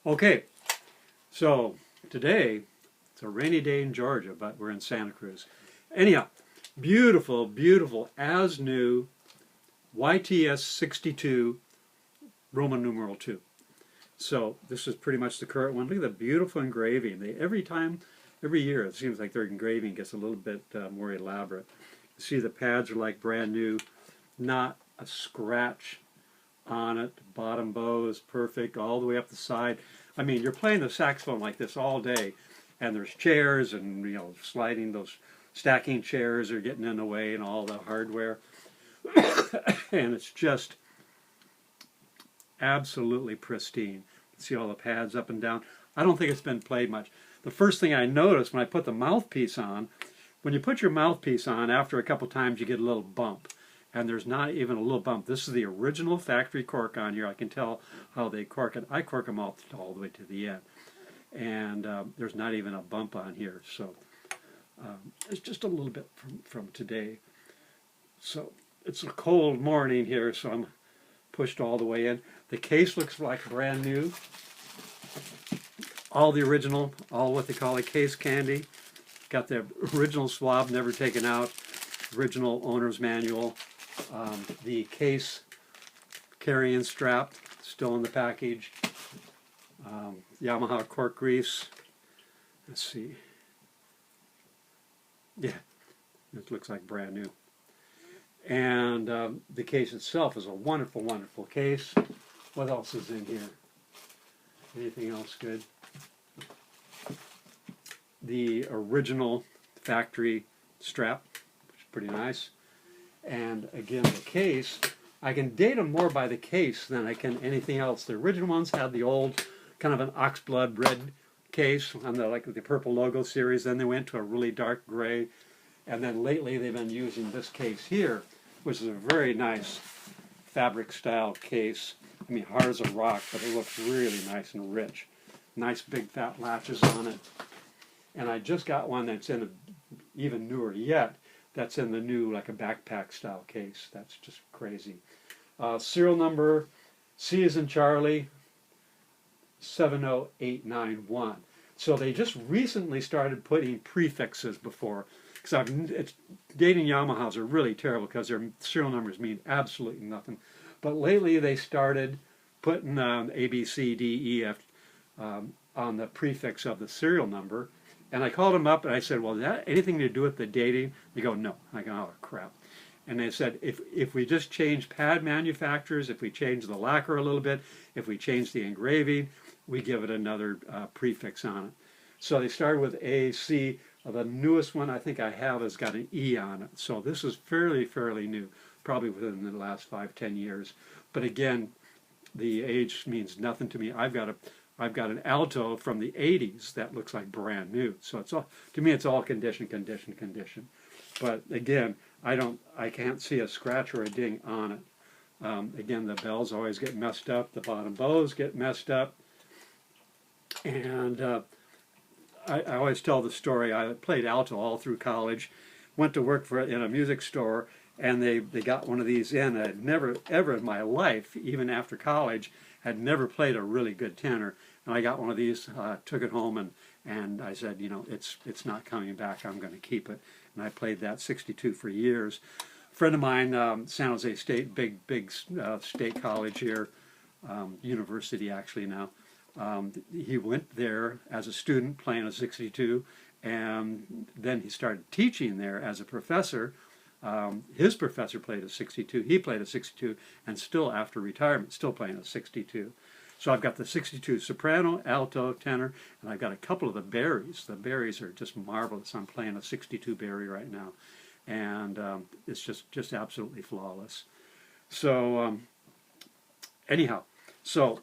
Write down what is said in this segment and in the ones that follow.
Okay, so today it's a rainy day in Georgia, but we're in Santa Cruz. Anyhow, beautiful, beautiful, as new YTS-62 Roman numeral 2. So this is pretty much the current one. Look at the beautiful engraving. Every year, it seems like their engraving gets a little bit more elaborate. You see the pads are like brand new, not a scratch on it. The bottom bow is perfect all the way up the side. I mean, you're playing the saxophone like this all day, and there's chairs and, you know, stacking chairs are getting in the way and all the hardware. And it's just absolutely pristine. See all the pads up and down. I don't think it's been played much. The first thing I noticed when I put the mouthpiece on, when you put your mouthpiece on, after a couple times you get a little bump. And there's not even a little bump. This is the original factory cork on here. I can tell how they cork it. I cork them all the way to the end. And there's not even a bump on here. So it's just a little bit from today. So it's a cold morning here, so I'm pushed all the way in. The case looks like brand new. All the original, all what they call a case candy. Got the original swab, never taken out. Original owner's manual. The case carrying strap, still in the package. Yamaha cork grease. Let's see. Yeah, it looks like brand new. And the case itself is a wonderful, wonderful case. What else is in here? Anything else good? The original factory strap, which is pretty nice. And again, the case, I can date them more by the case than I can anything else. The original ones had the old kind of an oxblood red case on the the purple logo series. Then they went to a really dark gray. And then lately they've been using this case here, which is a very nice fabric style case. I mean, hard as a rock, but it looks really nice and rich. Nice big fat latches on it. And I just got one that's in even newer yet. That's in the new, like a backpack style case. That's just crazy. Serial number, C as in Charlie, 70891. So they just recently started putting prefixes before. Because dating Yamahas are really terrible because their serial numbers mean absolutely nothing. But lately they started putting A, B, C, D, E, F on the prefix of the serial number. And I called them up and I said, well, is that anything to do with the dating? They go, no. I go, oh, crap. And they said, if we just change pad manufacturers, if we change the lacquer a little bit, if we change the engraving, we give it another prefix on it. So they started with A, C. The newest one I think I have has got an E on it. So this is fairly new, probably within the last 5-10 years. But again, the age means nothing to me. I've got an Alto from the 80s that looks like brand new. So it's all, to me, it's all condition. But again, I can't see a scratch or a ding on it. Again, the bells always get messed up. The bottom bows get messed up. And I always tell the story. I played alto all through college, went to work in a music store, and they got one of these in. I'd never, ever in my life, even after college, had never played a really good tenor. And I got one of these, took it home, and I said, you know, it's not coming back. I'm going to keep it. And I played that 62 for years. A friend of mine, San Jose State, big state college here, university actually now. He went there as a student playing a 62, and then he started teaching there as a professor. His professor played a 62, he played a 62, and still after retirement, still playing a 62. So I've got the 62 soprano, alto, tenor, and I've got a couple of the Barrys. The Barrys are just marvelous. I'm playing a 62 Barry right now, and it's just absolutely flawless. So anyhow, so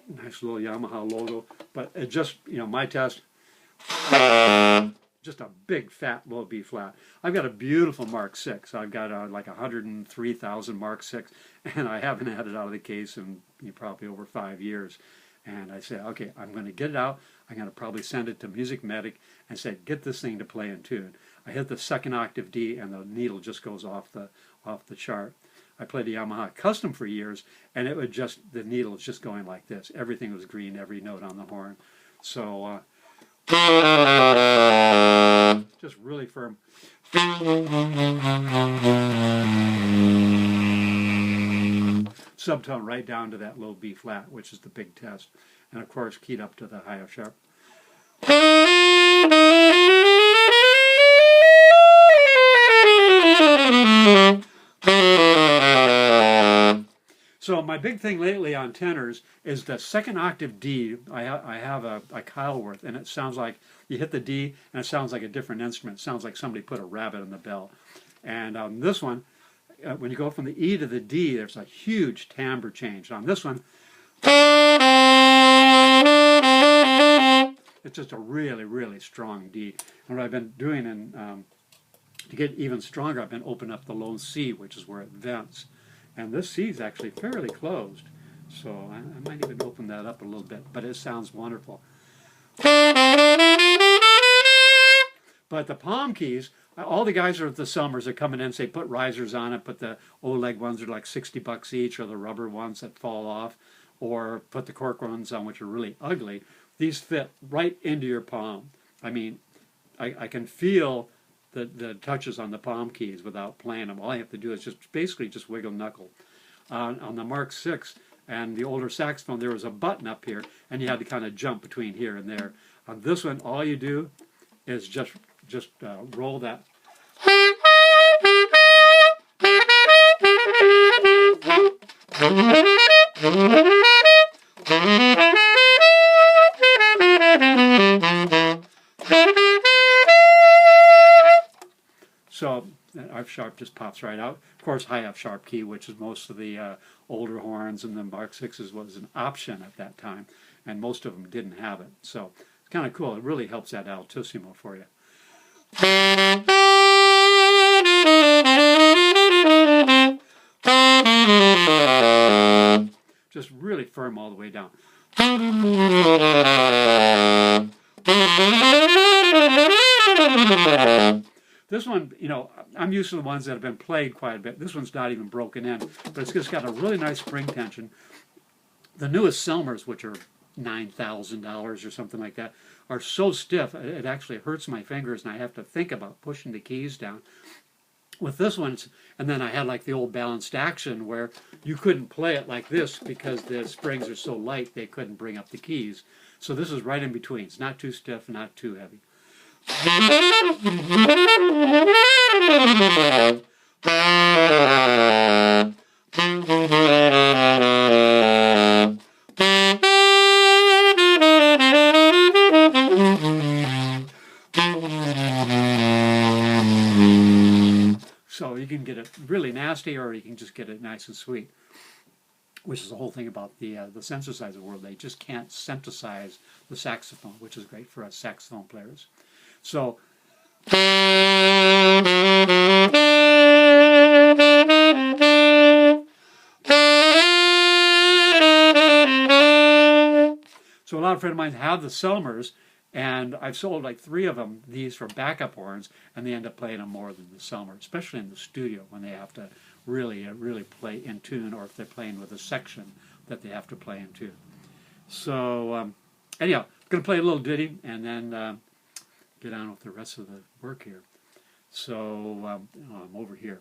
nice little Yamaha logo, but it just, you know, my test, just a big fat low B flat. I've got a beautiful Mark 6. I've got like 103,000 Mark 6, and I haven't had it out of the case in probably over 5 years. And I said, okay, I'm going to get it out. I'm going to probably send it to Music Medic and say, get this thing to play in tune. I hit the second octave D, and the needle just goes off the chart. I played a Yamaha Custom for years, and it would just, the needle was just going like this. Everything was green, every note on the horn. So, just really firm. Subtone right down to that low B flat, which is the big test. And of course, keyed up to the high F sharp. So my big thing lately on tenors is the second octave D. I have a Kyleworth, and it sounds like you hit the D, and it sounds like a different instrument. It sounds like somebody put a rabbit in the bell. And on this one, when you go from the E to the D, there's a huge timbre change. On this one, it's just a really, really strong D. And what I've been doing to get even stronger, I've been opening up the low C, which is where it vents. And this C is actually fairly closed. So I might even open that up a little bit, but it sounds wonderful. But the palm keys, all the guys are at the Summers are coming in and say put risers on it, put the Oleg ones are like $60 each, or the rubber ones that fall off, or put the cork ones on, which are really ugly. These fit right into your palm. I mean, I can feel the touches on the palm keys without playing them. All I have to do is just basically just wiggle knuckle. On the Mark VI and the older saxophone, there was a button up here, and you had to kind of jump between here and there. On this one, all you do is just roll that. So F sharp just pops right out. Of course, high F sharp key, which is most of the older horns and the Mark VIs, was an option at that time, and most of them didn't have it. So it's kind of cool. It really helps that altissimo for you. Just really firm all the way down. This one, you know, I'm used to the ones that have been played quite a bit. This one's not even broken in, but it's just got a really nice spring tension. The newest Selmers, which are $9,000 or something like that, are so stiff, it actually hurts my fingers, and I have to think about pushing the keys down. With this one, and then I had like the old balanced action where you couldn't play it like this because the springs are so light they couldn't bring up the keys. So this is right in between. It's not too stiff, not too heavy. So you can get it really nasty, or you can just get it nice and sweet, which is the whole thing about the synthesizer world. They just can't synthesize the saxophone, which is great for us saxophone players. So a lot of friends of mine have the Selmers, and I've sold like 3 of them, these for backup horns, and they end up playing them more than the Selmer, especially in the studio when they have to really play in tune, or if they're playing with a section that they have to play in tune. So anyhow, I'm going to play a little ditty and then get on with the rest of the work here. So I'm over here.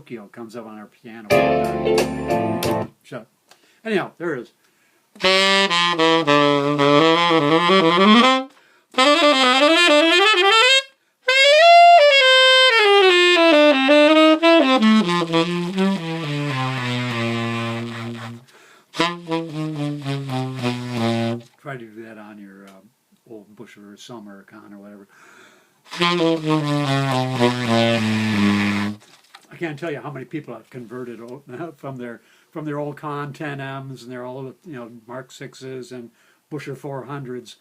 Pinocchio comes up on our piano. So, anyhow, there it is. Try to do that on your old Busher or Summer or Con or whatever. I can't tell you how many people have converted from their old Con 10Ms and their old Mark 6s and Busher 400s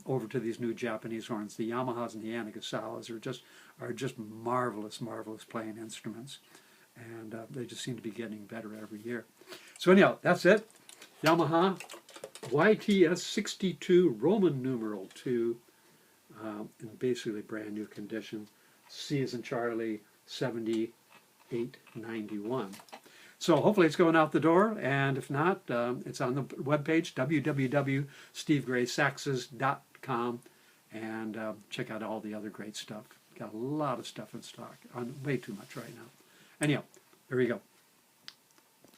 over to these new Japanese horns. The Yamahas and the Anagasawas are just marvelous playing instruments, and they just seem to be getting better every year. So anyhow, that's it. Yamaha YTS-62 Roman numeral 2 in basically brand new condition. C as in Charlie 7891. So hopefully it's going out the door, and if not, it's on the webpage www.stevegraysaxes.com, and check out all the other great stuff. Got a lot of stuff in stock, way too much right now. Anyhow, there you go.